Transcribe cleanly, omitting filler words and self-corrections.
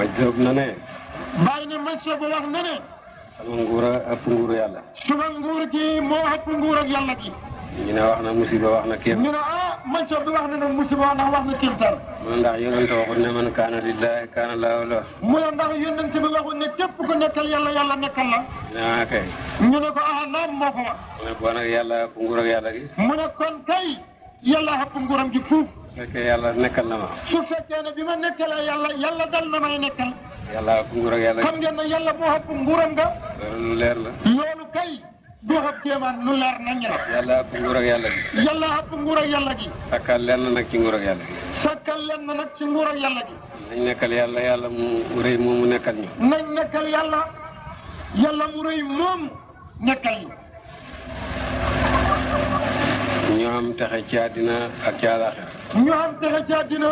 ma jóob na ne. bàyyi ne ma jóob wax na ne. sama nguur a ëpp nguuru yàlla. suma nguur gi moo ëpp nguur ak yàlla gi. ñu ne wax na musiba wax na kéem. ñu ne ma jóob bi wax na ne musiba ndax wax na kéemtaan. mu ne ndax yonent waxut ne man kaana lillahi kaana lahu lahu. mu ne ndax yonent bi waxut ne képp ku nekkal yàlla yàlla nekkal la. ah kay. ñu ne ko naam moo ko wax. mu ne bon nag yàlla ëpp nguur ak yàlla gi. mu ne kon kay yàlla ëpp nguuram gi fuuf. su fekkee yàlla nekkal na ma. su fekkee ne bi ma nekkalee yàlla dal na may nekkal. yàlla ëpp nguur ak yàlla gi. xam ngeen ne yàlla moo ëpp nguuram nga. loolu lu leer la. loolu kay du ëpp kéemaan lu leer nañ la. yàlla ëpp nguur ak yàlla gi. yàlla ëpp nguur ak yàlla gi. sakkal lenn nag ci nguur ak yàlla gi. sakkal lenn nag ci nguur ak yàlla gi. nañ nekkal yàlla yàlla mu rëy moom mu nekkal ñu. nañ nekkal yàlla mu rëy moom nekkal ñu. ñu am texe ci àddina ak ci àllaaxira. ñu am texe ci àddina